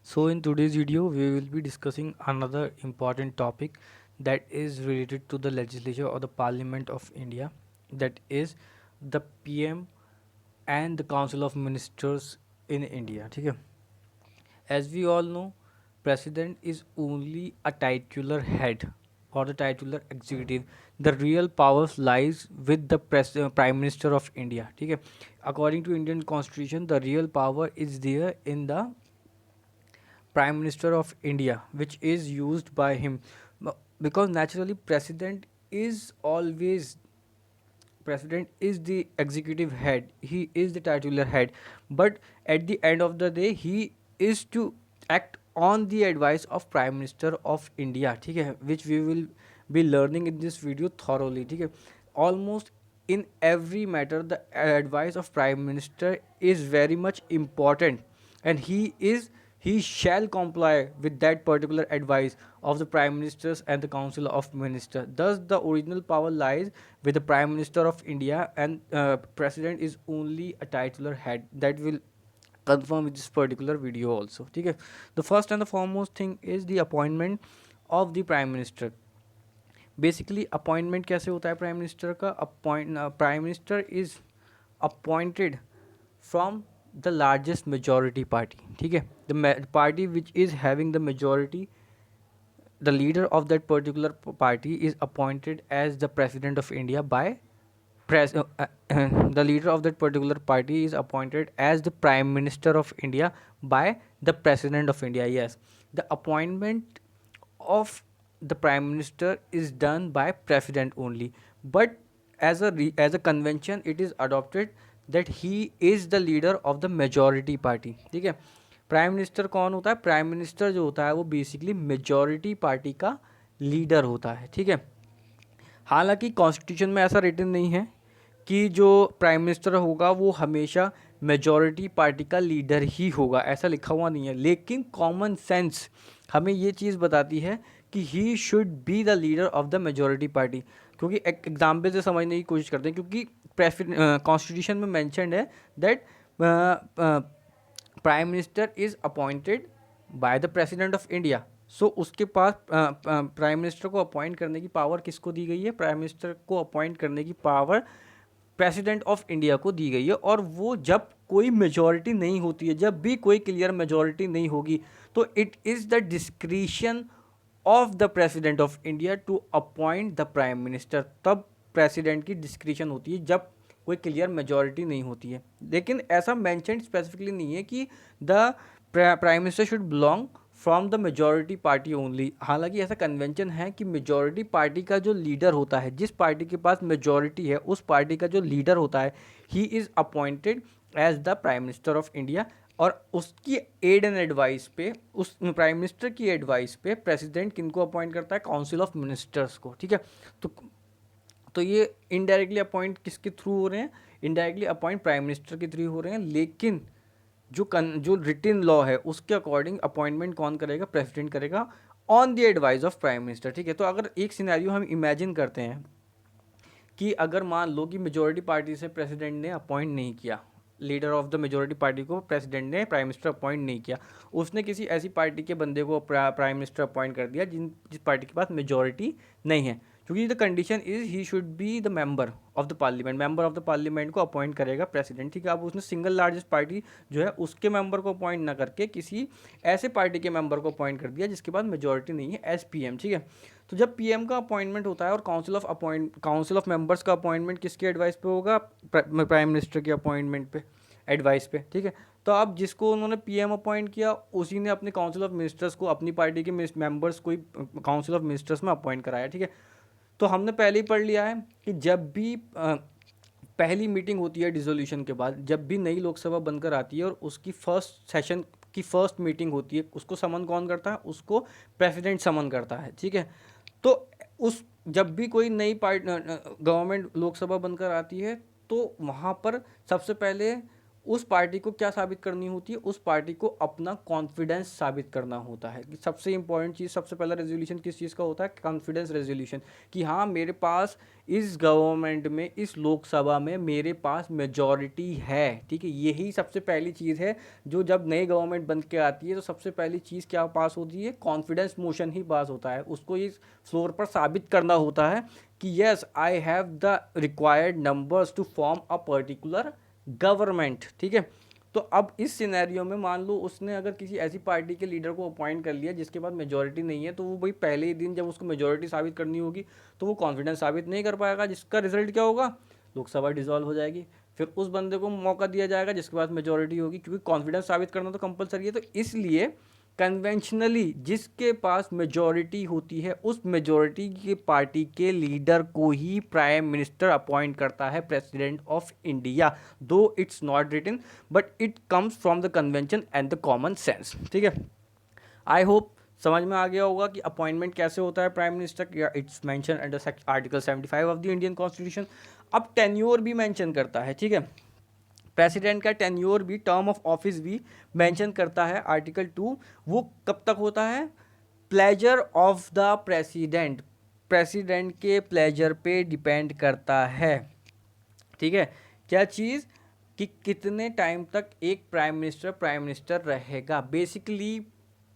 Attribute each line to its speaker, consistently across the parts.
Speaker 1: So in today's video, we will be discussing another important topic that is related to the legislature or the Parliament of India, that is the PM and the Council of Ministers in India. ठीक है? As we all know, president is only a titular head or the titular executive. The real powers lies with the prime minister of India. ठीक है? According to Indian constitution, the real power is there in the prime minister of India, which is used by him. Because naturally president is the executive head, he is the titular head, but at the end of the day he is to act on the advice of prime minister of India, ठीक है, which we will be learning in this video thoroughly, ठीक है. Almost in every matter the advice of prime minister is very much important, and he shall comply with that particular advice of the prime ministers and the council of ministers. Thus the original power lies with the prime minister of India, and president is only a titular head. That will confirm with this particular video also, ठीक है. The first and the foremost thing is the appointment of the prime minister. Basically appointment कैसे होता है prime minister का. Prime minister is appointed from the largest majority party, ठीक है. The party which is having the majority, the leader of that particular party is appointed as the president of India by the leader of that particular party is appointed as the prime minister of India by the president of India. Yes, the appointment of the prime minister is done by president only, but as a convention it is adopted that he is the leader of the majority party, ठीक है. Prime minister कौन होता है? Prime minister जो होता है वो basically majority party का लीडर होता है, ठीक है. हालांकि कॉन्स्टिट्यूशन में ऐसा रिटन नहीं है कि जो प्राइम मिनिस्टर होगा वो हमेशा मेजॉरिटी पार्टी का लीडर ही होगा, ऐसा लिखा हुआ नहीं है. लेकिन कॉमन सेंस हमें ये चीज़ बताती है कि he should be the leader of the majority party. क्योंकि एक एग्जाम्पल से समझने की कोशिश करते हैं, क्योंकि कॉन्स्टिट्यूशन में मैंशनड है that prime minister is appointed by the president of India. So उसके पास प्राइम मिनिस्टर को अपॉइंट करने की पावर किसको दी गई है? प्राइम मिनिस्टर को अपॉइंट करने की पावर प्रेसिडेंट ऑफ इंडिया को दी गई है. और वो जब कोई मेजॉरिटी नहीं होती है, जब भी कोई क्लियर मेजॉरिटी नहीं होगी, तो it is the discretion of the president of India to appoint the prime minister. तब प्रेसिडेंट की डिस्क्रिशन होती है जब कोई क्लियर मेजॉरिटी नहीं होती है. लेकिन ऐसा मेंशन स्पेसिफिकली नहीं है कि the prime minister should belong from the majority party only. हालांकि ऐसा कन्वेंशन है कि मेजॉरिटी पार्टी का जो लीडर होता है, जिस पार्टी के पास मेजॉरिटी है, उस पार्टी का जो लीडर होता है, he is appointed as the prime minister of India. और उसकी एड एंड एडवाइस पे, उस प्राइम मिनिस्टर की एडवाइस पे प्रेसिडेंट किनको अपॉइंट करता है? काउंसिल ऑफ मिनिस्टर्स को, ठीक है. तो ये इनडायरेक्टली अपॉइंट किसके थ्रू हो रहे हैं? इनडायरेक्टली अपॉइंट प्राइम मिनिस्टर के थ्रू हो रहे हैं. लेकिन जो रिटन लॉ है उसके अकॉर्डिंग अपॉइंटमेंट कौन करेगा? प्रेसिडेंट करेगा on the advice of prime minister, ठीक है. तो अगर एक सिनेरियो हम इमेजिन करते हैं कि अगर मान लो कि मेजॉरिटी पार्टी से प्रेसिडेंट ने अपॉइंट नहीं किया, leader of the majority party को प्रेसिडेंट ने प्राइम मिनिस्टर अपॉइंट नहीं किया, उसने किसी ऐसी पार्टी के बंदे को प्राइम मिनिस्टर अपॉइंट कर दिया जिस पार्टी के पास मेजॉरिटी नहीं है. क्योंकि the condition is he should be the member of the parliament. Member of the parliament को अपॉइंट करेगा प्रेसिडेंट, ठीक है. अब उसने सिंगल लार्जेस्ट पार्टी जो है उसके मेंबर को अपॉइंट ना करके किसी ऐसे पार्टी के मेंबर को अपॉइंट कर दिया जिसके पास मेजॉरिटी नहीं है, एज पीएम, ठीक है. तो जब पीएम का अपॉइंटमेंट होता है और काउंसिल ऑफ मेंबर्स का अपॉइंटमेंट किसके एडवाइस पे होगा? प्राइम मिनिस्टर के अपॉइंटमेंट पे, एडवाइस पे, ठीक है. तो अब जिसको उन्होंने पीएम अपॉइंट किया उसी ने अपने काउंसिल ऑफ मिनिस्टर्स को, अपनी पार्टी के मेंबर्स को ही काउंसिल ऑफ मिनिस्टर्स में अपॉइंट कराया, ठीक है. तो हमने पहले ही पढ़ लिया है कि जब भी पहली मीटिंग होती है डिसोल्यूशन के बाद, जब भी नई लोकसभा बनकर आती है और उसकी फर्स्ट सेशन की फर्स्ट मीटिंग होती है, उसको समन कौन करता है? उसको प्रेसिडेंट समन करता है, ठीक है. तो उस जब भी कोई नई गवर्नमेंट लोकसभा बनकर आती है तो वहाँ पर सबसे पहले उस पार्टी को क्या साबित करनी होती है, उस पार्टी को अपना कॉन्फिडेंस साबित करना होता है। कि सबसे इंपॉर्टेंट चीज़, सबसे पहला रेजोल्यूशन किस चीज़ का होता है, कॉन्फिडेंस रेजोल्यूशन, कि हाँ मेरे पास इस गवर्नमेंट में, इस लोकसभा में मेरे पास मेजॉरिटी है, ठीक है। यही सबसे पहली चीज़ है जो जब नई गवर्नमेंट बन के आती है तो सबसे पहली चीज़ क्या पास होती है, कॉन्फिडेंस मोशन ही पास होता है। उसको इस फ्लोर पर साबित करना होता है कि yes I have the required numbers to form a particular government, ठीक है। तो अब इस सिनेरियो में मान लो उसने अगर किसी ऐसी पार्टी के लीडर को अपॉइंट कर लिया जिसके पास मेजॉरिटी नहीं है, तो वो भाई पहले ही दिन जब उसको मेजॉरिटी साबित करनी होगी तो वो कॉन्फिडेंस साबित नहीं कर पाएगा, जिसका रिजल्ट क्या होगा, लोकसभा डिसॉल्व हो जाएगी। फिर उस बंदे को मौका दिया जाएगा जिसके पास मेजॉरिटी होगी, क्योंकि कॉन्फिडेंस साबित करना तो कंपलसरी है। तो इसलिए कन्वेंशनली जिसके पास मेजॉरिटी होती है उस मेजॉरिटी के पार्टी के लीडर को ही प्राइम मिनिस्टर अपॉइंट करता है, president of India. Though it's not written but it comes from the convention and the common sense, ठीक है। आई होप समझ में आ गया होगा कि अपॉइंटमेंट कैसे होता है प्राइम मिनिस्टर का। It's mention under article 75 of the Indian constitution. अब टेन्योर भी मेंशन करता है, ठीक है। प्रेसिडेंट का टेन्योर भी, टर्म ऑफ ऑफिस भी मेंशन करता है आर्टिकल 2। वो कब तक होता है, pleasure of the president, president के प्लेजर पे डिपेंड करता है, ठीक है। क्या चीज़, कि कितने टाइम तक एक प्राइम मिनिस्टर रहेगा। बेसिकली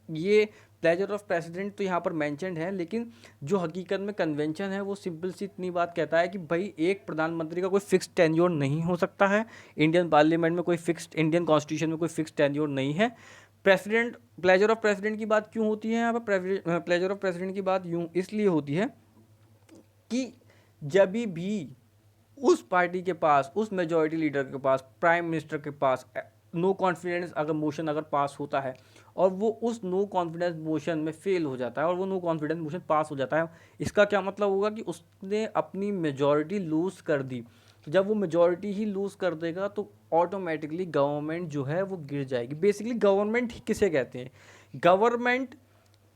Speaker 1: ये प्लेजर ऑफ प्रेसिडेंट तो यहाँ पर मेंशन्ड है, लेकिन जो हकीकत में कन्वेंशन है वो सिंपल सी इतनी बात कहता है कि भाई एक प्रधानमंत्री का कोई फिक्स्ड टेन्योर नहीं हो सकता है। इंडियन पार्लियामेंट में कोई फिक्स्ड, इंडियन कॉन्स्टिट्यूशन में कोई फिक्स्ड टेन्योर नहीं है। प्रेसिडेंट, प्लेजर ऑफ प्रेसिडेंट की बात क्यों होती है यहाँ पर, प्लेजर ऑफ प्रेसिडेंट की बात यूँ इसलिए होती है कि जब भी उस पार्टी के पास, उस मेजॉरिटी लीडर के पास, प्राइम मिनिस्टर के पास नो कॉन्फिडेंस अगर मोशन अगर पास होता है और वो उस नो कॉन्फिडेंस मोशन में फेल हो जाता है और वो नो कॉन्फिडेंस मोशन पास हो जाता है, इसका क्या मतलब होगा कि उसने अपनी मेजॉरिटी लूज़ कर दी। तो जब वो मेजॉरिटी ही लूज़ कर देगा तो ऑटोमेटिकली गवर्नमेंट जो है वो गिर जाएगी। बेसिकली गवर्नमेंट किसे कहते हैं, government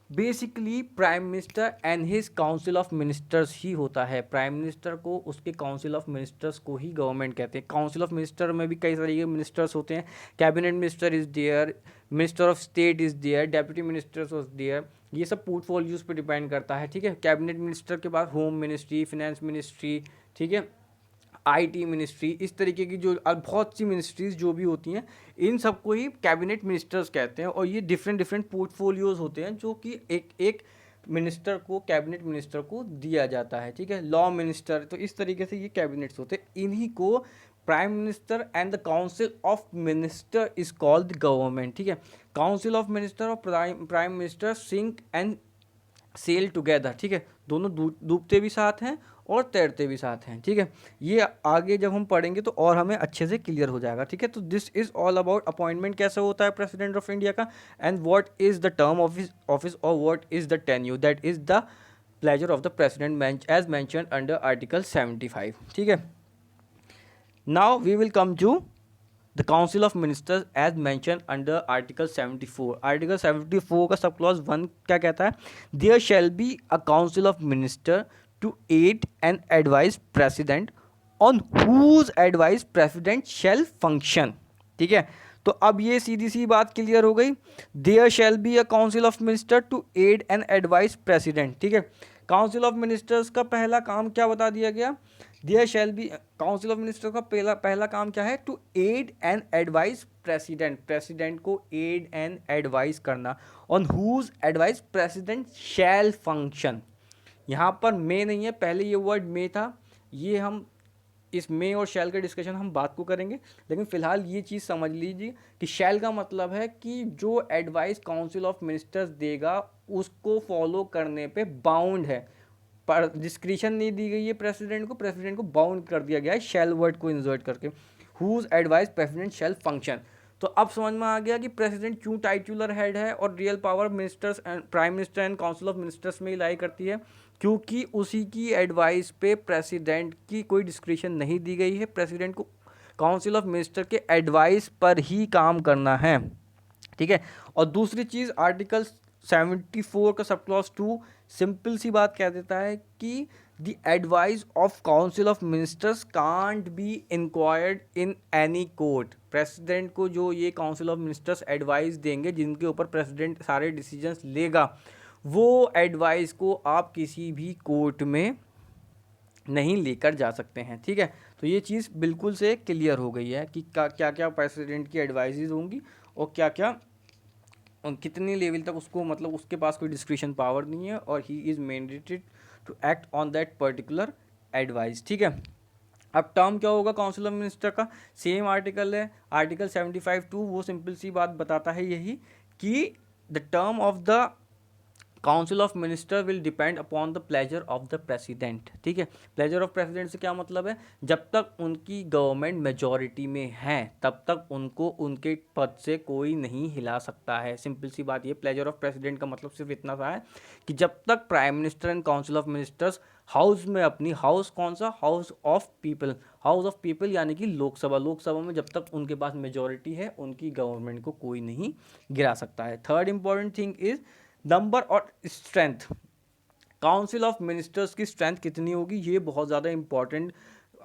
Speaker 1: basically prime minister and his council of ministers ही होता है। प्राइम मिनिस्टर को, उसके काउंसिल ऑफ मिनिस्टर्स को ही गवर्नमेंट कहते हैं। काउंसिल ऑफ मिनिस्टर में भी कई तरीके के मिनिस्टर्स होते हैं। Cabinet minister is there, minister of state is there, deputy ministers is there. ये सब पोर्टफोलियोज पे डिपेंड करता है, ठीक है। कैबिनेट मिनिस्टर के बाद होम मिनिस्ट्री, फिनेंस मिनिस्ट्री, ठीक है, आईटी मिनिस्ट्री, इस तरीके की जो बहुत सी मिनिस्ट्रीज जो भी होती हैं इन सबको ही कैबिनेट मिनिस्टर्स कहते हैं। और ये डिफरेंट डिफरेंट पोर्टफोलियोज होते हैं जो कि एक एक मिनिस्टर को, कैबिनेट मिनिस्टर को दिया जाता है, ठीक है। लॉ मिनिस्टर, तो इस तरीके से ये कैबिनेट्स होते हैं। इन्हीं को prime minister and the council of minister is called the government, ठीक है। काउंसिल ऑफ मिनिस्टर और prime minister sink and sail together, ठीक है। दोनों डूबते भी साथ हैं और तैरते भी साथ हैं, ठीक है। ये आगे जब हम पढ़ेंगे तो और हमें अच्छे से क्लियर हो जाएगा, ठीक है। तो this is all about appointment कैसे होता है प्रेसिडेंट ऑफ इंडिया का, and what is the term of office और what is the tenure, that is the pleasure of the president as mentioned under article 75, ठीक है। Now we will come to the council of ministers as mention under article 74। Article 74 का sub clause 1 क्या कहता है, there shall be a council of minister to aid and advise president on whose advice president shall function, ठीक है। तो अब ये सीधी सी बात क्लियर हो गई, there shall be a council of minister to aid and advice president, ठीक है। काउंसिल ऑफ मिनिस्टर्स का पहला काम क्या बता दिया गया, there shall be, council of minister का पहला काम क्या है, to aid and advice president, president को एड एंड एडवाइस करना, on whose advice president shall function. यहाँ पर मे नहीं है, पहले ये वर्ड मे था, ये हम इस मे और शैल का डिस्कशन हम बात को करेंगे, लेकिन फिलहाल ये चीज़ समझ लीजिए कि शैल का मतलब है कि जो एडवाइस काउंसिल ऑफ मिनिस्टर्स देगा उसको फॉलो करने पे बाउंड है, पर डिस्क्रिशन नहीं दी गई है प्रेसिडेंट को, प्रेसिडेंट को बाउंड कर दिया गया है शैल वर्ड को इंसर्ट करके, whose advice president shall function. तो अब समझ में आ गया कि प्रेसिडेंट क्यों टाइटुलर हेड है और real power ministers and prime minister and council of ministers में ही लाई करती है, क्योंकि उसी की एडवाइस पे प्रेसिडेंट की कोई डिस्क्रिशन नहीं दी गई है। प्रेसिडेंट को काउंसिल ऑफ मिनिस्टर के एडवाइस पर ही काम करना है, ठीक है। और दूसरी चीज़ आर्टिकल 74 का सब क्लॉज 2 सिंपल सी बात कह देता है कि the advice of council of ministers can't be inquired in any court. President को जो ये काउंसिल ऑफ मिनिस्टर्स एडवाइस देंगे, जिनके ऊपर प्रेसिडेंट सारे डिसीजंस लेगा, वो एडवाइस को आप किसी भी कोर्ट में नहीं लेकर जा सकते हैं। ठीक है, तो ये चीज़ बिल्कुल से क्लियर हो गई है कि क्या क्या प्रेसिडेंट की एडवाइजेज होंगी और क्या क्या कितनी लेवल तक उसको, मतलब उसके पास कोई डिस्क्रिशन पावर नहीं है और he is mandated to act on that particular advice. ठीक है, अब टर्म क्या होगा काउंसिल ऑफ मिनिस्टर का, सेम आर्टिकल है, आर्टिकल 75(2), वो सिंपल सी बात बताता है यही कि the term of the council of minister will depend upon the pleasure of the president. ठीक है, प्लेजर ऑफ प्रेसिडेंट से क्या मतलब है, जब तक उनकी गवर्नमेंट मेजॉरिटी में है तब तक उनको उनके पद से कोई नहीं हिला सकता है। सिंपल सी बात ये, प्लेजर ऑफ प्रेसिडेंट का मतलब सिर्फ इतना सा है कि जब तक prime minister and council of ministers house में अपनी, हाउस कौन सा, house of people, house of people यानी कि लोकसभा, लोकसभा में जब तक उनके पास मेजॉरिटी है उनकी गवर्नमेंट को कोई नहीं गिरा सकता है। Third important thing is number और स्ट्रेंथ। काउंसिल ऑफ मिनिस्टर्स की स्ट्रेंथ कितनी होगी, ये बहुत ज़्यादा इंपॉर्टेंट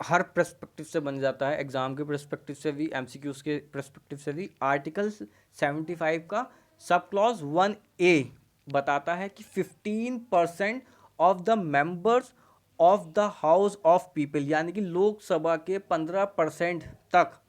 Speaker 1: हर पर्सपेक्टिव से बन जाता है, एग्जाम के पर्सपेक्टिव से भी, एमसीक्यूज के पर्सपेक्टिव से भी। आर्टिकल 75 का सब क्लॉज 1A बताता है कि 15% of the members of the house of people, यानी कि लोकसभा के 15% तक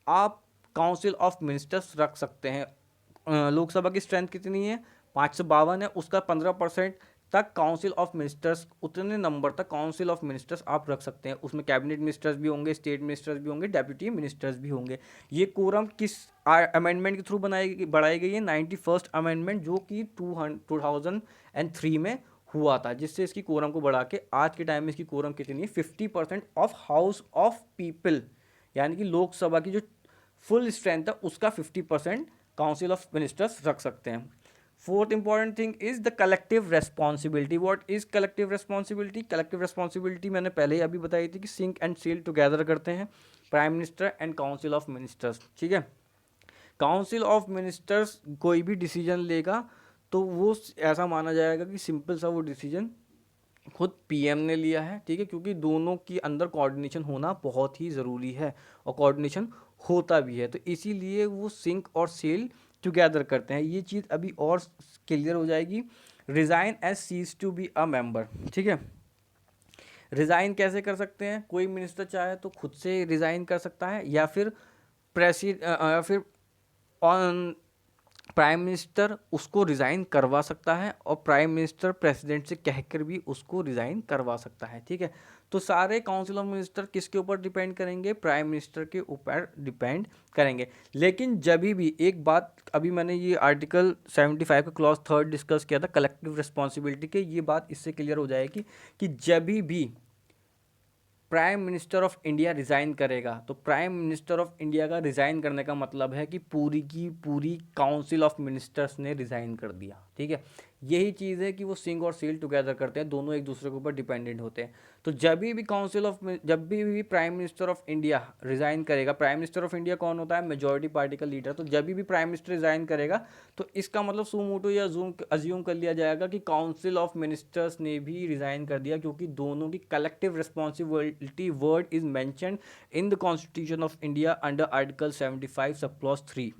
Speaker 1: आप काउंसिल ऑफ मिनिस्टर्स रख सकते हैं। लोकसभा की स्ट्रेंथ कितनी है, 552 है, उसका 15% तक काउंसिल ऑफ मिनिस्टर्स, उतने नंबर तक काउंसिल ऑफ मिनिस्टर्स आप रख सकते हैं। उसमें कैबिनेट मिनिस्टर्स भी होंगे, स्टेट मिनिस्टर्स भी होंगे, डेप्यूटी मिनिस्टर्स भी होंगे। ये कोरम किस अमेंडमेंट के थ्रू बढ़ाई गई है, 91st अमेंडमेंट, जो कि 2003 में हुआ था, जिससे इसकी कोरम को बढ़ा के आज के टाइम में इसकी कोरम कितनी है, 50% ऑफ हाउस ऑफ पीपल, यानी कि लोकसभा की जो फुल स्ट्रेंथ है उसका 50% काउंसिल ऑफ मिनिस्टर्स रख सकते हैं। Fourth important thing is the collective responsibility. What is collective responsibility? Collective responsibility मैंने पहले ही अभी बताई थी कि सिंक एंड सील टुगेदर करते हैं prime minister and council of ministers. ठीक है, काउंसिल ऑफ मिनिस्टर्स कोई भी डिसीजन लेगा तो वो ऐसा माना जाएगा कि सिंपल सा वो डिसीजन खुद पीएम ने लिया है। ठीक है, क्योंकि दोनों के अंदर कोऑर्डिनेशन होना बहुत ही ज़रूरी है और कोऑर्डिनेशन होता भी है, तो इसीलिए वो सिंक और सेल टुगेदर करते हैं। ये चीज़ अभी और क्लियर हो जाएगी। Resign as cease to be a member. ठीक है, रिज़ाइन कैसे कर सकते हैं, कोई मिनिस्टर चाहे तो खुद से रिज़ाइन कर सकता है या फिर फिर ऑन प्राइम मिनिस्टर उसको रिज़ाइन करवा सकता है और प्राइम मिनिस्टर प्रेसिडेंट से कहकर भी उसको रिज़ाइन करवा सकता है। ठीक है, तो सारे काउंसिल ऑफ मिनिस्टर किसके ऊपर डिपेंड करेंगे, प्राइम मिनिस्टर के ऊपर डिपेंड करेंगे। लेकिन जब भी एक बात, अभी मैंने ये आर्टिकल 75 का क्लॉज 3 डिस्कस किया था कलेक्टिव रिस्पॉन्सिबिलिटी के, ये बात इससे क्लियर हो जाएगी कि जब भी prime minister of India resign करेगा तो प्राइम मिनिस्टर ऑफ इंडिया का रिज़ाइन करने का मतलब है कि पूरी की पूरी काउंसिल ऑफ मिनिस्टर्स ने रिज़ाइन कर दिया। ठीक है, यही चीज़ है कि वो सिंक और सील टुगेदर करते हैं, दोनों एक दूसरे के ऊपर डिपेंडेंट होते हैं। तो जब भी prime minister of India resign करेगा, प्राइम मिनिस्टर ऑफ इंडिया कौन होता है, मेजॉरिटी पार्टी का लीडर, तो जब भी प्राइम मिनिस्टर रिज़ाइन करेगा तो इसका मतलब सुमोटो या अज्यूम कर लिया जाएगा कि काउंसिल ऑफ मिनिस्टर्स ने भी रिज़ाइन कर दिया, क्योंकि दोनों की collective responsibility word is mentioned in the constitution of India under article 75 sub clause 3।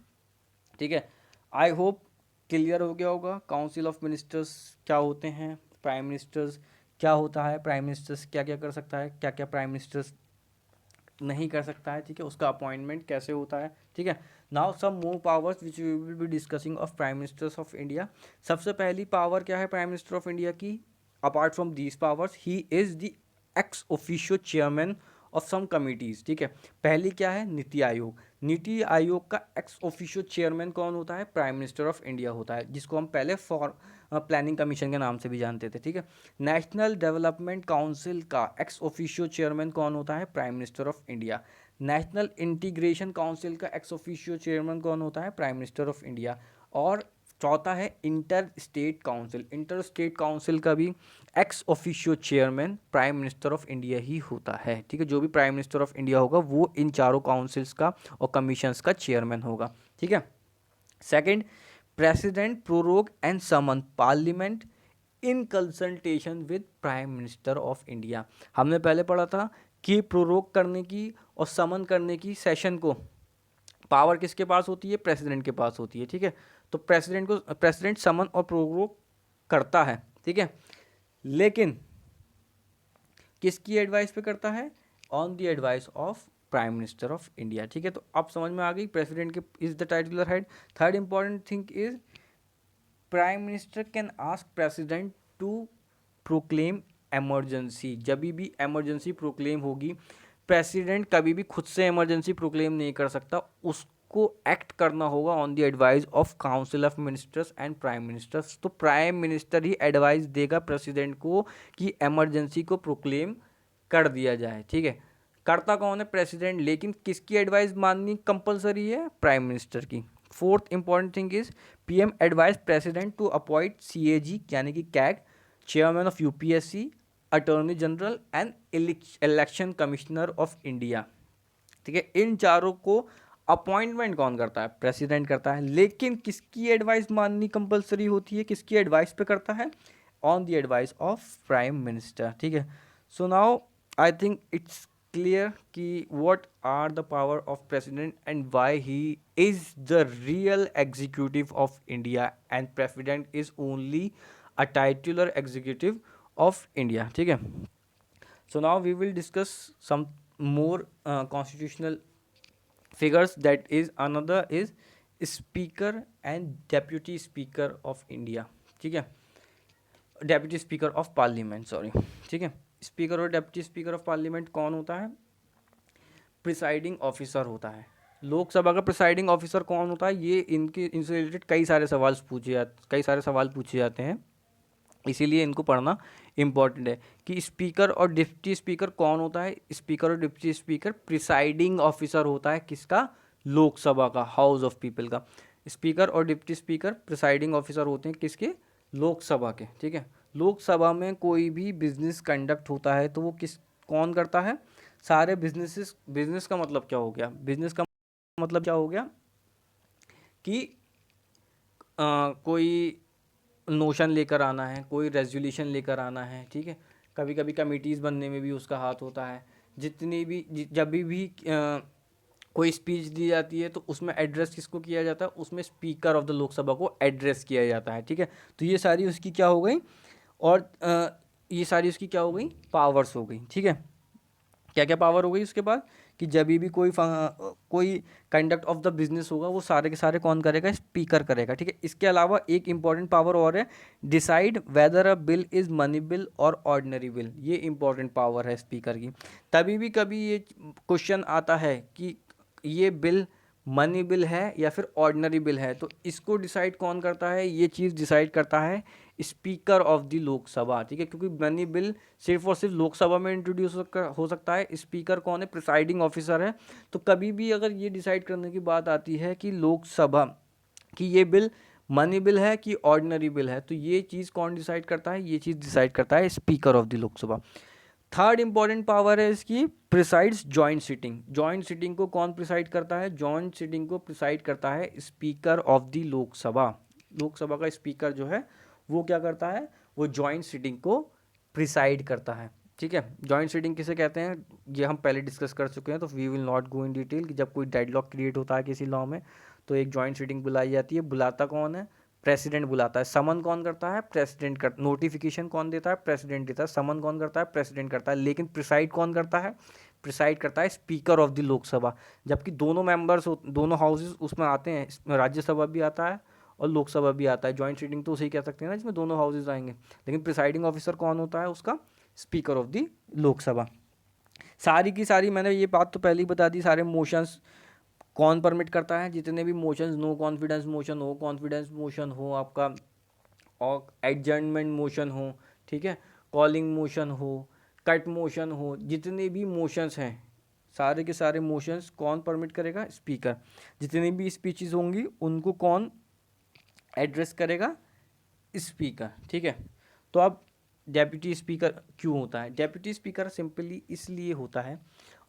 Speaker 1: ठीक है, आई होप क्लियर हो गया होगा काउंसिल ऑफ मिनिस्टर्स क्या होते हैं, प्राइम मिनिस्टर्स क्या होता है, प्राइम मिनिस्टर्स क्या क्या कर सकता है, क्या क्या प्राइम मिनिस्टर्स नहीं कर सकता है। ठीक है, उसका अपॉइंटमेंट कैसे होता है। ठीक है, now some more powers which we will be discussing of prime ministers of India. सबसे पहली पावर क्या है प्राइम मिनिस्टर ऑफ इंडिया की, apart from these powers he is the ex officio chairman of some committees. ठीक है, पहली क्या है, नीति आयोग। नीति आयोग का एक्स ऑफिशियो चेयरमैन कौन होता है, प्राइम मिनिस्टर ऑफ इंडिया होता है, जिसको हम पहले फॉर प्लानिंग कमीशन के नाम से भी जानते थे। ठीक है, नेशनल डेवलपमेंट काउंसिल का एक्स ऑफिशियो चेयरमैन कौन होता है, prime minister of India. National integration council का एक्स ऑफिशियो चेयरमैन कौन होता है, प्राइम मिनिस्टर ऑफ इंडिया। और चौथा है inter state council. Inter state council का भी ex officio chairman prime minister of India ही होता है। ठीक है, जो भी प्राइम मिनिस्टर ऑफ इंडिया होगा वो इन चारों काउंसिल्स का और कमीशंस का चेयरमैन होगा। ठीक है, second, president prorogue and summon parliament in consultation with prime minister of India. हमने पहले पढ़ा था कि प्रोरोक करने की और समन करने की सेशन को पावर किसके पास होती है, प्रेसिडेंट के पास होती है, ठीक है। तो प्रेसिडेंट समन और प्रोरोक करता है, ठीक है, लेकिन किसकी एडवाइस पे करता है, on the advice of prime minister of India, ठीक है। तो अब समझ में आ गई प्रेसिडेंट के is the titular head. Third important thing is prime minister can ask president to proclaim emergency. जब भी एमरजेंसी प्रोक्लेम होगी, प्रेसिडेंट कभी भी खुद से एमरजेंसी प्रोक्लेम नहीं कर सकता, उसको एक्ट करना होगा on the advice of council of ministers and prime ministers. तो प्राइम मिनिस्टर ही एडवाइस देगा प्रेसिडेंट को कि एमरजेंसी को प्रोक्लेम कर दिया जाए, ठीक है। करता कौन है, प्रेसिडेंट, लेकिन किसकी एडवाइस माननी कंपलसरी है, प्राइम मिनिस्टर की। Fourth important thing is PM advice president to appoint CAG यानी कि CAG, chairman of UPSC, attorney general and election commissioner of India, ठीक है। इन चारों को अपॉइंटमेंट कौन करता है, प्रेसिडेंट करता है, लेकिन किसकी एडवाइस माननी कंपलसरी होती है, किसकी एडवाइस पे करता है, on the advice of prime minister, ठीक है। So now I think it's clear कि what are the power of president and why he is the real executive of India and president is only a titular executive of India, ठीक है। So now we will discuss some more constitutional figures, that is another is speaker and deputy speaker of India, ठीक है, deputy speaker of parliament, sorry, ठीक है। Speaker और deputy speaker of parliament कौन होता है, प्रिसाइडिंग ऑफिसर होता है। लोकसभा का प्रिसाइडिंग ऑफिसर कौन होता है, ये इनसे रिलेटेड कई सारे सवाल पूछे जाते हैं, इसीलिए इनको पढ़ना इम्पॉर्टेंट है कि स्पीकर और डिप्टी स्पीकर कौन होता है। स्पीकर और डिप्टी स्पीकर प्रिसाइडिंग ऑफिसर होता है किसका, लोकसभा का, हाउस ऑफ पीपल का। स्पीकर और डिप्टी स्पीकर प्रिसाइडिंग ऑफिसर होते हैं किसके, लोकसभा के, ठीक है। लोकसभा में कोई भी बिजनेस कंडक्ट होता है तो वो कौन करता है, सारे बिजनेस का मतलब क्या हो गया, बिजनेस का मतलब क्या हो गया कि कोई नोशन लेकर आना है, कोई रेजोल्यूशन लेकर आना है, ठीक है। कभी कभी कमिटीज़ बनने में भी उसका हाथ होता है। जितनी भी जब भी कोई स्पीच दी जाती है तो उसमें एड्रेस किसको किया जाता है, उसमें स्पीकर ऑफ द लोकसभा को एड्रेस किया जाता है, ठीक है। तो ये सारी उसकी क्या हो गई, और ये सारी उसकी क्या हो गई, पावर्स हो गई, ठीक है। क्या क्या पावर हो गई उसके बाद कि जब भी कोई कंडक्ट ऑफ द बिजनेस होगा वो सारे के सारे कौन करेगा, स्पीकर करेगा, ठीक है। इसके अलावा एक इंपॉर्टेंट पावर और है, decide whether a bill is money bill और ऑर्डिनरी बिल। ये इंपॉर्टेंट पावर है स्पीकर की। तभी भी कभी ये क्वेश्चन आता है कि ये बिल मनी बिल है या फिर ऑर्डिनरी बिल है, तो इसको डिसाइड कौन करता है, ये चीज़ डिसाइड करता है स्पीकर ऑफ द लोकसभा, ठीक है। क्योंकि मनी बिल सिर्फ और सिर्फ लोकसभा में इंट्रोड्यूस हो सकता है। स्पीकर कौन है, प्रिसाइडिंग ऑफिसर है। तो कभी भी अगर ये डिसाइड करने की बात आती है कि लोकसभा कि ये बिल मनी बिल है कि ऑर्डिनरी बिल है, तो ये चीज़ कौन डिसाइड करता है, ये चीज़ डिसाइड करता है speaker of the Lok Sabha. Third important power है इसकी, presides joint sitting. Joint sitting को कौन प्रिसाइड करता है, जॉइंट सिटिंग को प्रिसाइड करता है speaker of the Lok Sabha. Lok Sabha का स्पीकर जो है वो क्या करता है, वो जॉइंट सिटिंग को प्रिसाइड करता है, ठीक है। जॉइंट सिटिंग किसे कहते हैं, ये हम पहले डिस्कस कर चुके हैं, तो we will not go in detail कि जब कोई डेडलॉक क्रिएट होता है किसी लॉ में तो एक जॉइंट सिटिंग बुलाई जाती है। बुलाता कौन है, प्रेसिडेंट बुलाता है। समन कौन करता है, प्रेसिडेंट कर, नोटिफिकेशन कौन देता है, प्रेसिडेंट देता है। समन कौन करता है, प्रेसिडेंट करता है। लेकिन प्रिसाइड कौन करता है, प्रिसाइड करता है स्पीकर ऑफ द लोकसभा। जबकि दोनों मेंबर्स, दोनों हाउसेज उसमें आते हैं, इसमें राज्यसभा भी आता है और लोकसभा भी आता है। जॉइंट सीटिंग तो उसे ही कह सकते हैं ना जिसमें दोनों हाउसेज आएंगे। लेकिन प्रिसाइडिंग ऑफिसर कौन होता है उसका, स्पीकर ऑफ द लोकसभा। सारी की सारी मैंने ये बात तो पहले ही बता दी, सारे मोशंस कौन परमिट करता है, जितने भी मोशंस, नो कॉन्फिडेंस मोशन हो, कॉन्फिडेंस मोशन हो आपका, और एडजर्नमेंट मोशन हो, ठीक है, कॉलिंग मोशन हो, कट मोशन हो, जितने भी मोशंस हैं सारे के सारे मोशंस कौन परमिट करेगा, स्पीकर। जितनी भी स्पीचेस होंगी उनको कौन एड्रेस करेगा, स्पीकर, ठीक है। तो अब डेप्यूटी स्पीकर क्यों होता है, डेप्यूटी स्पीकर सिंपली इसलिए होता है।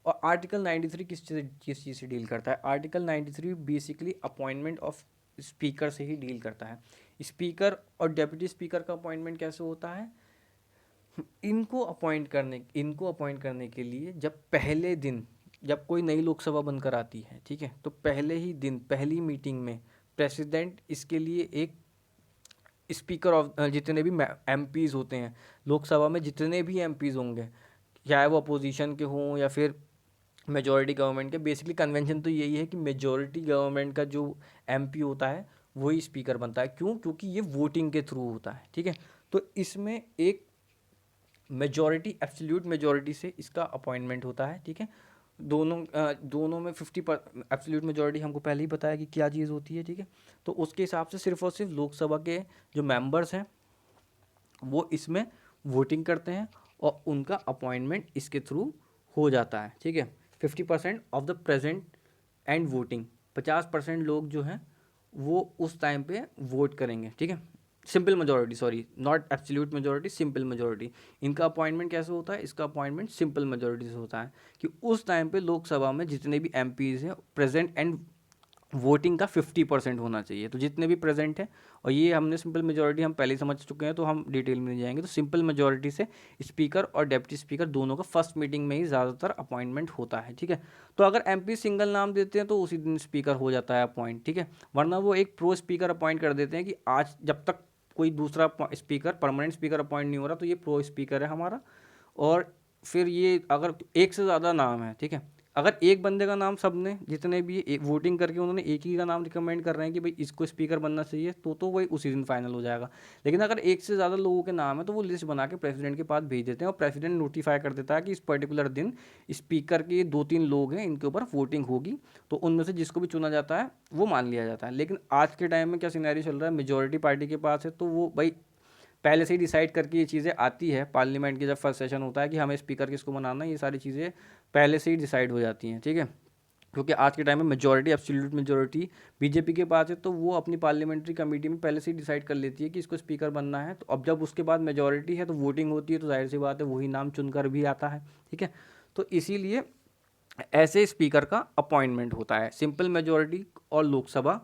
Speaker 1: और आर्टिकल 93 किस चीज़ से डील करता है, article 93 basically appointment of speaker से ही डील करता है। स्पीकर और डेप्यूटी स्पीकर का अपॉइंटमेंट कैसे होता है, इनको अपॉइंट करने के लिए जब पहले दिन जब कोई नई लोकसभा बनकर आती है, ठीक है, तो पहले ही दिन पहली मीटिंग में प्रेसिडेंट इसके लिए एक स्पीकर ऑफ जितने भी एमपीज होते हैं लोकसभा में, जितने भी एमपीज होंगे, चाहे वो अपोजिशन के हों या फिर मेजॉरिटी गवर्नमेंट के, बेसिकली कन्वेंशन तो यही है कि मेजॉरिटी गवर्नमेंट का जो एमपी होता है वही स्पीकर बनता है। क्यों? क्योंकि ये वोटिंग के थ्रू होता है, ठीक है। तो इसमें एक मेजॉरिटी, एब्सोल्यूट मेजॉरिटी से इसका अपॉइंटमेंट होता है, ठीक है। दोनों में 50 पर एब्सोल्यूट मेजॉरिटी हमको पहले ही बताया कि क्या चीज़ होती है, ठीक है। तो उसके हिसाब से सिर्फ और सिर्फ लोकसभा के जो मेंबर्स हैं वो इसमें वोटिंग करते हैं और उनका अपॉइंटमेंट इसके थ्रू हो जाता है, ठीक है। 50% of the present and voting, 50% लोग जो हैं वो उस टाइम पे वोट करेंगे, ठीक है। Simple majority, sorry, not absolute majority, simple majority. इनका अपॉइंटमेंट कैसे होता है? इसका अपॉइंटमेंट सिंपल मेजोरिटी से होता है कि उस टाइम पे लोकसभा में जितने भी एमपीज हैं प्रेजेंट एंड वोटिंग का 50% होना चाहिए। तो जितने भी प्रेजेंट हैं, और ये हमने सिंपल मेजोरिटी हम पहले ही समझ चुके हैं तो हम डिटेल में नहीं जाएंगे। तो सिंपल मेजोरिटी से स्पीकर और डेप्यूटी स्पीकर दोनों का फर्स्ट मीटिंग में ही ज़्यादातर अपॉइंटमेंट होता है, ठीक है। तो अगर एमपी सिंगल नाम देते हैं तो उसी दिन स्पीकर हो जाता है अपॉइंट, ठीक है। वरना वो एक प्रो स्पीकर अपॉइंट कर देते हैं कि आज जब तक कोई दूसरा स्पीकर, परमानेंट स्पीकर अपॉइंट नहीं हो रहा तो ये प्रो स्पीकर है हमारा। और फिर ये अगर एक से ज़्यादा नाम है, ठीक है, अगर एक बंदे का नाम सबने जितने भी वोटिंग करके उन्होंने एक ही का नाम रिकमेंड कर रहे हैं कि भाई इसको स्पीकर बनना चाहिए, तो वही उसी दिन फाइनल हो जाएगा। लेकिन अगर एक से ज़्यादा लोगों के नाम है तो वो लिस्ट बना के प्रेसिडेंट के पास भेज देते हैं और प्रेसिडेंट नोटिफाई कर देता है कि इस पर्टिकुलर दिन स्पीकर के 2-3 लोग हैं, इनके ऊपर वोटिंग होगी, तो उनमें से जिसको भी चुना जाता है वो मान लिया जाता है। लेकिन आज के टाइम में क्या सिनेरियो चल रहा है, मेजोरिटी पार्टी के पास है तो वो भाई पहले से ही डिसाइड करके ये चीज़ें आती है पार्लियामेंट की, जब फर्स्ट सेशन होता है कि हमें स्पीकर किसको बनाना है, ये सारी चीज़ें पहले से ही डिसाइड हो जाती हैं, ठीक है। क्योंकि आज के टाइम में मेजॉरिटी, एब्सोल्यूट मेजॉरिटी बीजेपी के पास है तो वो अपनी पार्लियामेंट्री कमेटी में पहले से ही डिसाइड कर लेती है कि इसको स्पीकर बनना है। तो अब जब उसके बाद मेजॉरिटी है तो वोटिंग होती है, तो जाहिर सी बात है वही नाम चुनकर भी आता है, ठीक है। तो इसीलिए ऐसे स्पीकर का अपॉइंटमेंट होता है। सिंपल मेजॉरिटी और लोकसभा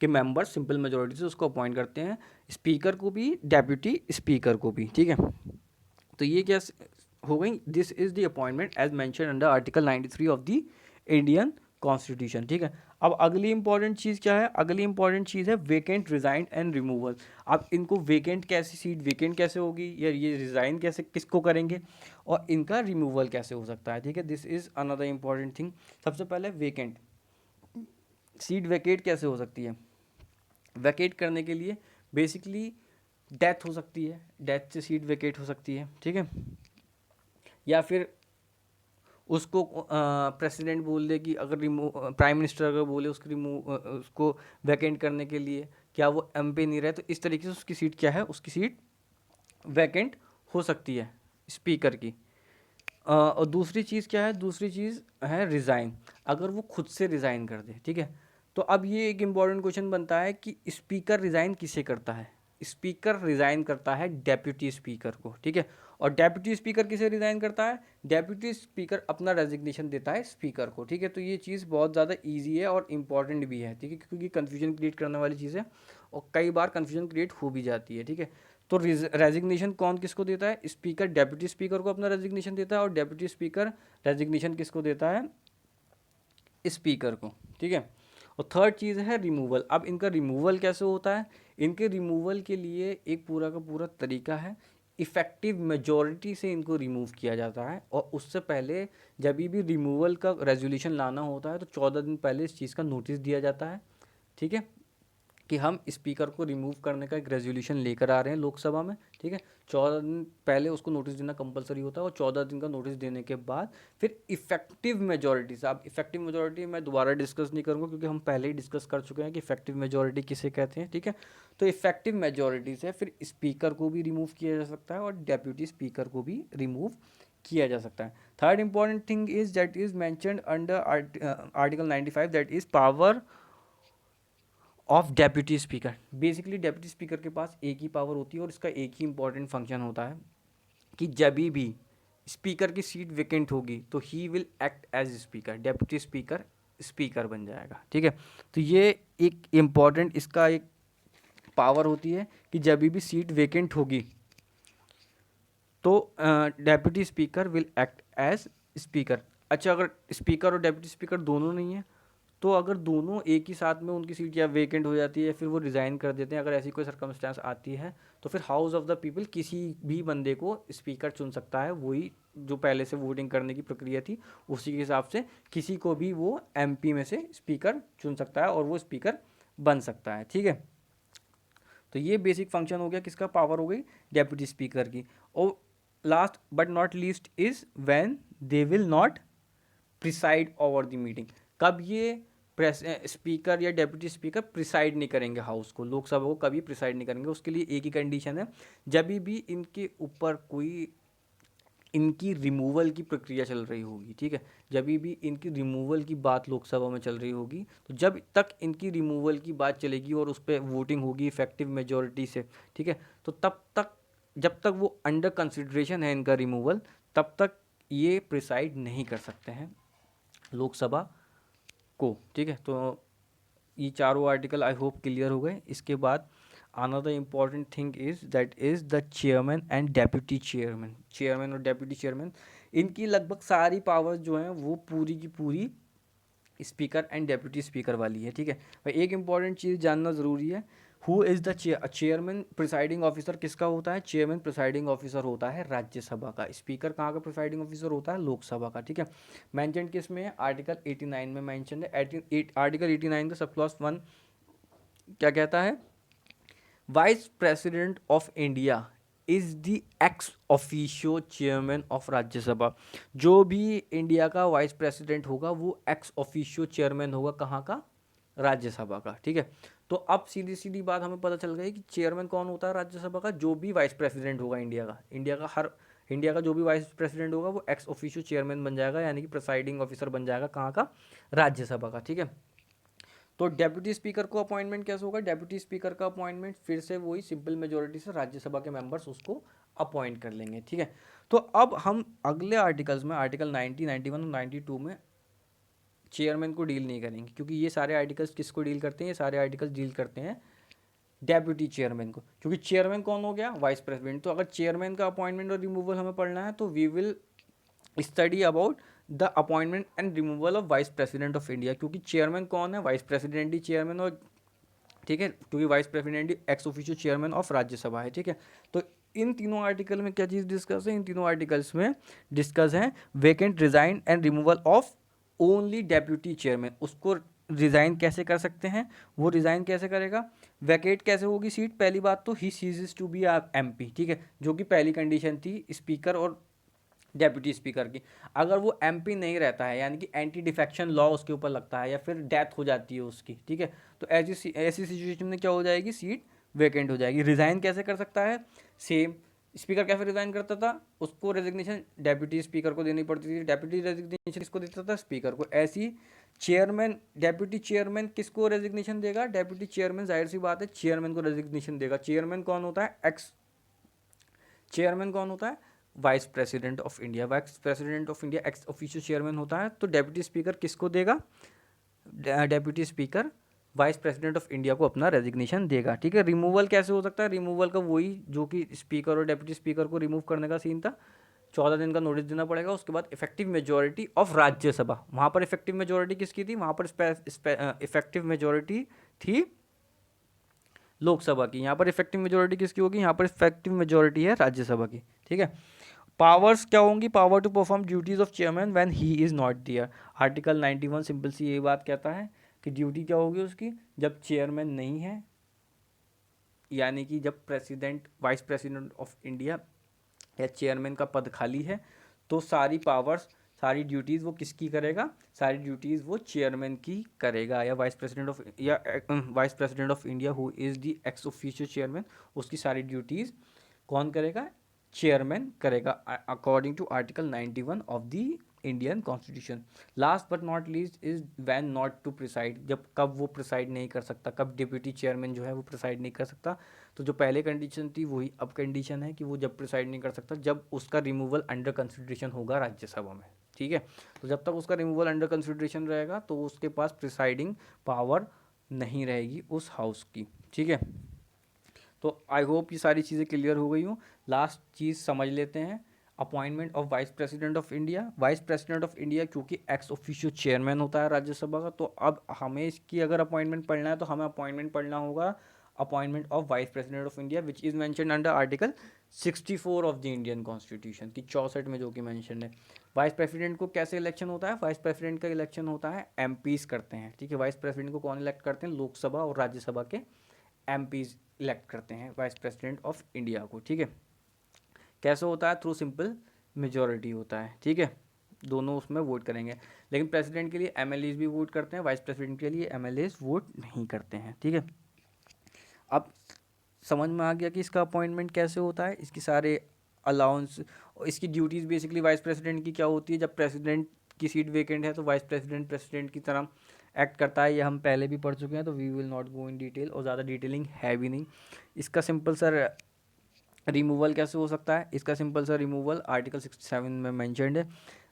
Speaker 1: के मेंबर सिंपल मेजॉरिटी से उसको अपॉइंट करते हैं, स्पीकर को भी, डेप्यूटी स्पीकर को भी, ठीक है। तो ये क्या हो गई, this is the appointment as mention under article 93 of the Indian constitution, ठीक है। अब अगली इंपॉर्टेंट चीज़ क्या है? अगली इंपॉर्टेंट चीज़ है वेकेंट, रिजाइन एंड रिमूवल। अब इनको वेकेंट कैसी सीट वेकेंट कैसे होगी, या ये रिज़ाइन कैसे किसको करेंगे, और इनका रिमूवल कैसे हो सकता है, ठीक है। This is another important thing. सबसे पहले वेकेंट सीट वेकेट कैसे हो सकती है? वैकेट करने के लिए बेसिकली डेथ हो सकती है, डेथ से सीट वैकेट हो सकती है, ठीक है। या फिर उसको प्रेसिडेंट बोल दे कि अगर प्राइम मिनिस्टर अगर बोले उसको वैकेंट करने के लिए, क्या वो एमपी नहीं रहे, तो इस तरीके से उसकी सीट क्या है, उसकी सीट वैकेंट हो सकती है स्पीकर की। और दूसरी चीज़ क्या है? दूसरी चीज़ है रिज़ाइन, अगर वो खुद से रिज़ाइन कर दे, ठीक है। तो अब ये एक इम्पॉर्टेंट क्वेश्चन बनता है कि स्पीकर रिज़ाइन किसे करता है? स्पीकर रिज़ाइन करता है डेप्यूटी स्पीकर को, ठीक है। और डेप्यूटी स्पीकर किसे रिज़ाइन करता है? डेप्यूटी स्पीकर अपना रेजिग्नेशन देता है स्पीकर को, ठीक है। तो ये चीज़ बहुत ज़्यादा ईजी है और इम्पॉर्टेंट भी है, ठीक है, क्योंकि कन्फ्यूजन क्रिएट करने वाली चीज़ है और कई बार कन्फ्यूजन क्रिएट हो भी जाती है, ठीक है। तो रेजिग्नेशन कौन किसको देता है? स्पीकर डेप्यूटी स्पीकर को अपना रेजिग्नेशन देता है, और डेप्यूटी स्पीकर रेजिग्नेशन किसको देता है? स्पीकर को, ठीक है। और थर्ड चीज़ है रिमूवल। अब इनका रिमूवल कैसे होता है? इनके रिमूवल के लिए एक पूरा का पूरा तरीका है, इफ़ेक्टिव मेजॉरिटी से इनको रिमूव किया जाता है। और उससे पहले जब भी रिमूवल का रेजोल्यूशन लाना होता है तो 14 दिन पहले इस चीज़ का नोटिस दिया जाता है, ठीक है, कि हम स्पीकर को रिमूव करने का एक रेजोल्यूशन लेकर आ रहे हैं लोकसभा में, ठीक है। 14 दिन पहले उसको नोटिस देना कंपलसरी होता है, और 14 दिन का नोटिस देने के बाद फिर इफेक्टिव मेजॉरिटी से, अब इफेक्टिव मेजॉरिटी मैं दोबारा डिस्कस नहीं करूँगा क्योंकि हम पहले ही डिस्कस कर चुके हैं कि इफेक्टिव मेजॉरिटी किसे कहते हैं, ठीक है। तो इफेक्टिव मेजॉरिटी से फिर स्पीकर को भी रिमूव किया जा सकता है और डेप्यूटी स्पीकर को भी रिमूव किया जा सकता है। Third important thing is that is mentioned under article 95, that is power of deputy speaker. Basically deputy speaker के पास एक ही पावर होती है और इसका एक ही इंपॉर्टेंट फंक्शन होता है कि जब भी स्पीकर की सीट वेकेंट होगी तो he will act as speaker, deputy speaker speaker बन जाएगा, ठीक है। तो ये एक इम्पॉर्टेंट इसका एक पावर होती है कि जब भी सीट वेकेंट होगी तो deputy speaker will act as speaker. अच्छा, अगर स्पीकर और डेप्यूटी स्पीकर दोनों नहीं है तो अगर दोनों एक ही साथ में उनकी सीट या वेकेंट हो जाती है या फिर वो रिज़ाइन कर देते हैं, अगर ऐसी कोई सर्कमस्टेंस आती है तो फिर हाउस ऑफ द पीपल किसी भी बंदे को स्पीकर चुन सकता है। वही जो पहले से वोटिंग करने की प्रक्रिया थी उसी के हिसाब से किसी को भी वो एमपी में से स्पीकर चुन सकता है और वो स्पीकर बन सकता है। ठीक है, तो ये बेसिक फंक्शन हो गया किसका, पावर हो गई डेप्यूटी स्पीकर की। और last but not least is when they will not preside over the meeting. कब ये स्पीकर या डेप्यूटी स्पीकर प्रिसाइड नहीं करेंगे हाउस को, लोकसभा को कभी प्रिसाइड नहीं करेंगे। उसके लिए एक ही कंडीशन है, जब भी इनके ऊपर कोई इनकी रिमूवल की प्रक्रिया चल रही होगी। ठीक है, जब भी इनकी रिमूवल की बात लोकसभा में चल रही होगी तो जब तक इनकी रिमूवल की बात चलेगी और उस पर वोटिंग होगी इफेक्टिव मेजोरिटी से, ठीक है, तो तब तक जब तक वो अंडर कंसिडरेशन है इनका रिमूवल, तब तक ये प्रिसाइड नहीं कर सकते हैं लोकसभा को। ठीक है, तो ये चारों आर्टिकल आई होप क्लियर हो गए। इसके बाद another important thing is that is the chairman and deputy chairman. Chairman और डेप्यूटी चेयरमैन इनकी लगभग सारी पावर्स जो हैं वो पूरी की पूरी स्पीकर एंड डेप्यूटी स्पीकर वाली है। ठीक है भाई, एक इंपॉर्टेंट चीज़ जानना ज़रूरी है, who is the chairman presiding officer किसका होता है, चेयरमैन प्रिसाइडिंग ऑफिसर होता है राज्यसभा का, स्पीकर कहाँ का प्रिसाइडिंग ऑफिसर होता है, लोकसभा का। ठीक है, मेंशन किस में है, आर्टिकल 89 में मेंशन है। आर्टिकल 89 का सब क्लॉज 1 क्या कहता है, vice president of India is the ex officio chairman of Rajya Sabha. जो भी इंडिया का वाइस प्रेसिडेंट होगा वो एक्स ऑफिशियो चेयरमैन होगा, कहाँ का, राज्यसभा का। ठीक है, तो अब सीधी सीधी बात हमें पता चल गई कि चेयरमैन कौन होता है राज्यसभा का, जो भी वाइस प्रेसिडेंट होगा इंडिया का जो भी वाइस प्रेसिडेंट होगा वो एक्स ऑफिशियो चेयरमैन बन जाएगा, यानी कि प्रिसाइडिंग ऑफिसर बन जाएगा, कहाँ का, राज्यसभा का। ठीक है, तो डेप्यूटी स्पीकर को अपॉइंटमेंट कैसे होगा, डेप्यूटी स्पीकर का अपॉइंटमेंट फिर से वही सिंपल मेजोरिटी से राज्यसभा के मेंबर्स उसको अपॉइंट कर लेंगे। ठीक है, तो अब हम अगले आर्टिकल्स में आर्टिकल 90, 91 और 92 में चेयरमैन को डील नहीं करेंगे, क्योंकि ये सारे आर्टिकल्स किसको डील करते हैं, ये सारे आर्टिकल्स डील करते हैं डेप्यूटी चेयरमैन को। क्योंकि चेयरमैन कौन हो गया, वाइस प्रेसिडेंट। तो अगर चेयरमैन का अपॉइंटमेंट और रिमूवल हमें पढ़ना है तो we will study about the appointment and removal of vice president of India. क्योंकि चेयरमैन कौन है, वाइस प्रेसिडेंट ही चेयरमैन, और ठीक है, क्योंकि vice president he x officio chairman of Rajya Sabha है। ठीक है, तो इन तीनों आर्टिकल में क्या चीज़ डिस्कस है, इन तीनों आर्टिकल्स में डिस्कस है vacant, resign and removal of only deputy chairman. उसको रिज़ाइन कैसे कर सकते हैं, वो रिज़ाइन कैसे करेगा, वैकेट कैसे होगी सीट, पहली बात तो he ceases to be MP. ठीक है, जो कि पहली कंडीशन थी स्पीकर और डेप्यूटी स्पीकर की। अगर वो एमपी नहीं रहता है, यानी कि एंटी डिफेक्शन लॉ उसके ऊपर लगता है या फिर डेथ हो जाती है उसकी, ठीक है, तो ऐसी सिचुएशन में क्या हो जाएगी, सीट वेकेंट हो जाएगी। रिज़ाइन कैसे कर सकता है, सेम स्पीकर कैसे रिज़ाइन करता था, उसको रेजिग्नेशन डेप्यूटी स्पीकर को देनी पड़ती थी, डेप्यूटी रेजिग्नेशन किसको देता था, स्पीकर को। ऐसी चेयरमैन, डेप्यूटी चेयरमैन किसको रेजिग्नेशन देगा, डेप्यूटी चेयरमैन, जाहिर सी बात है चेयरमैन को रेजिग्नेशन देगा। चेयरमैन कौन होता है, एक्स चेयरमैन कौन होता है, vice president of India. Vice president of India x official chairman होता है। तो डेप्यूटी स्पीकर किसको देगा, deputy speaker vice president of India को अपना रेजिग्नेशन देगा। ठीक है, रिमूवल कैसे हो सकता है, रिमूवल का वही जो कि स्पीकर और डेप्यूटी स्पीकर को रिमूव करने का सीन था, 14 दिन का नोटिस देना पड़ेगा। उसके बाद इफेक्टिव मेजोरिटी ऑफ राज्यसभा, वहाँ पर इफेक्टिव मेजोरिटी किसकी थी, वहाँ पर इफेक्टिव मेजोरिटी थी लोकसभा की, यहाँ पर इफेक्टिव मेजोरिटी किसकी होगी, यहाँ पर इफेक्टिव मेजोरिटी है राज्यसभा की। ठीक है, पावर्स क्या होंगी, power to perform duties of chairman when he is not there. Article 91 simple सी ये बात कहता है कि ड्यूटी क्या होगी उसकी, जब चेयरमैन नहीं है, यानी कि जब president, vice president of India या चेयरमैन का पद खाली है, तो सारी पावर्स, सारी ड्यूटीज़ वो किसकी करेगा, सारी ड्यूटीज़ वो चेयरमैन की करेगा, या vice president of India who is the ex officio chairman, उसकी सारी ड्यूटीज़ कौन करेगा, चेयरमैन करेगा, according to article 91 of the Indian constitution. Last but not least is when not to preside, जब कब वो प्रिसाइड नहीं कर सकता, कब डिप्यूटी चेयरमैन जो है वो प्रिसाइड नहीं कर सकता। तो जो पहले कंडीशन थी वही अब कंडीशन है कि वो जब प्रिसाइड नहीं कर सकता, जब उसका रिमूवल अंडर कंसिडरेशन होगा राज्यसभा में। ठीक है, तो जब तक उसका रिमूवल अंडर कंसिडरेशन रहेगा तो उसके पास प्रिसाइडिंग पावर नहीं रहेगी उस हाउस की। ठीक है, तो आई होप ये सारी चीज़ें क्लियर हो गई हूँ। लास्ट चीज़ समझ लेते हैं, appointment of vice president of India. Vice president of India क्योंकि एक्स ऑफिशियो चेयरमैन होता है राज्यसभा का, तो अब हमें इसकी अगर अपॉइंटमेंट पढ़ना है तो हमें अपॉइंटमेंट पढ़ना होगा appointment of vice president of India which is mention under article 64 of the Indian constitution की 64 में, जो कि मेंशन है। वाइस प्रेसिडेंट को कैसे इलेक्शन होता है? वाइस प्रेसिडेंट का इलेक्शन होता है एमपीज करते हैं, ठीक है। वाइस प्रेसिडेंट को कौन इलेक्ट करते हैं? लोकसभा और राज्यसभा के एमपीज इलेक्ट करते हैं वाइस प्रेसिडेंट ऑफ इंडिया को, ठीक है। कैसे होता है? थ्रू सिंपल मेजोरिटी होता है, ठीक है। दोनों उसमें वोट करेंगे, लेकिन प्रेसिडेंट के लिए एमएलएज भी वोट करते हैं, वाइस प्रेसिडेंट के लिए एमएलएज वोट नहीं करते हैं, ठीक है। अब समझ में आ गया कि इसका अपॉइंटमेंट कैसे होता है, इसकी सारे अलाउंस, इसकी ड्यूटीज़ बेसिकली वाइस प्रेसिडेंट की क्या होती है। जब प्रेसिडेंट की सीट वेकेंट है तो वाइस प्रेसिडेंट प्रेसिडेंट की तरह एक्ट करता है, ये हम पहले भी पढ़ चुके हैं, तो we will not go in detail, और ज़्यादा डिटेलिंग है भी नहीं। इसका सिंपल सर रिमूवल कैसे हो सकता है? इसका सिंपल सा रिमूवल आर्टिकल 67 में मेंशन्ड है।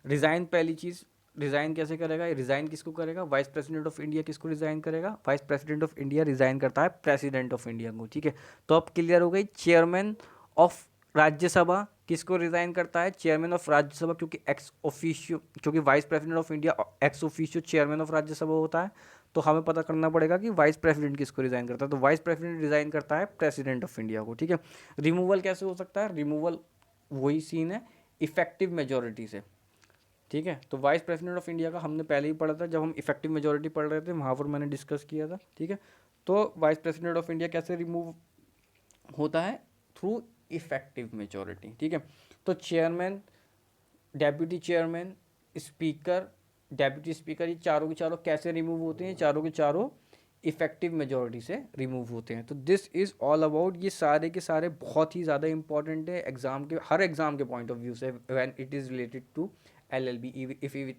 Speaker 1: रिज़ाइन, पहली चीज़ रिज़ाइन कैसे करेगा? रिज़ाइन किसको करेगा? वाइस प्रेसिडेंट ऑफ इंडिया किसको रिज़ाइन करेगा? Vice president of India resign करता है प्रेसिडेंट ऑफ इंडिया को, ठीक है। तो अब क्लियर हो गई। चेयरमैन ऑफ राज्यसभा किसको रिज़ाइन करता है? चेयरमैन ऑफ राज्यसभा, क्योंकि एक्स ऑफिशियो, क्योंकि vice president of India x officio chairman of Rajya Sabha होता है, तो हमें पता करना पड़ेगा कि वाइस प्रेसिडेंट किसको रिज़ाइन करता है। तो वाइस प्रेसिडेंट रिज़ाइन करता है प्रेसिडेंट ऑफ इंडिया को, ठीक है। रिमूवल कैसे हो सकता है? रिमूवल वही सीन है इफेक्टिव मेजोरिटी से, ठीक है। तो वाइस प्रेसिडेंट ऑफ इंडिया का हमने पहले ही पढ़ा था, जब हम इफेक्टिव मेजोरिटी पढ़ रहे थे वहाँ पर मैंने डिस्कस किया था, ठीक है। तो वाइस प्रेसिडेंट ऑफ इंडिया कैसे रिमूव होता है? थ्रू इफेक्टिव मेजोरिटी, ठीक है। तो chairman, deputy chairman, speaker, deputy speaker, ये चारों के चारों कैसे रिमूव होते हैं? चारों के चारों इफेक्टिव मेजोरिटी से रिमूव होते हैं। तो दिस इज़ ऑल अबाउट, ये सारे के सारे बहुत ही ज़्यादा इंपॉर्टेंट है एग्जाम के, हर एग्जाम के पॉइंट ऑफ व्यू से, when it is related to LLB,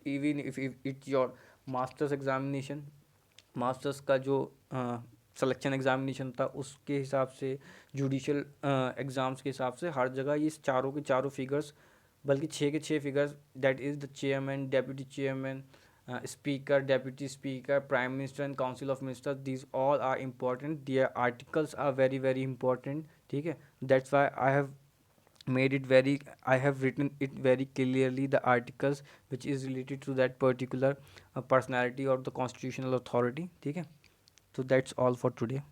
Speaker 1: even if it's your masters examination, masters का जो सिलेक्शन एग्जामिनेशन था उसके हिसाब से, जुडिशियल एग्ज़ाम्स के हिसाब से, हर जगह ये चारों के चारों फिगर्स, बल्कि 6 के 6 figures, that is the chairman, deputy chairman, speaker, deputy speaker, prime minister and council of ministers, these all are important, their articles are very very important, ठीक है। That's why I have made it very, I have written it very clearly, the articles which is related to that particular personality or the constitutional authority, ठीक है। So that's all for today.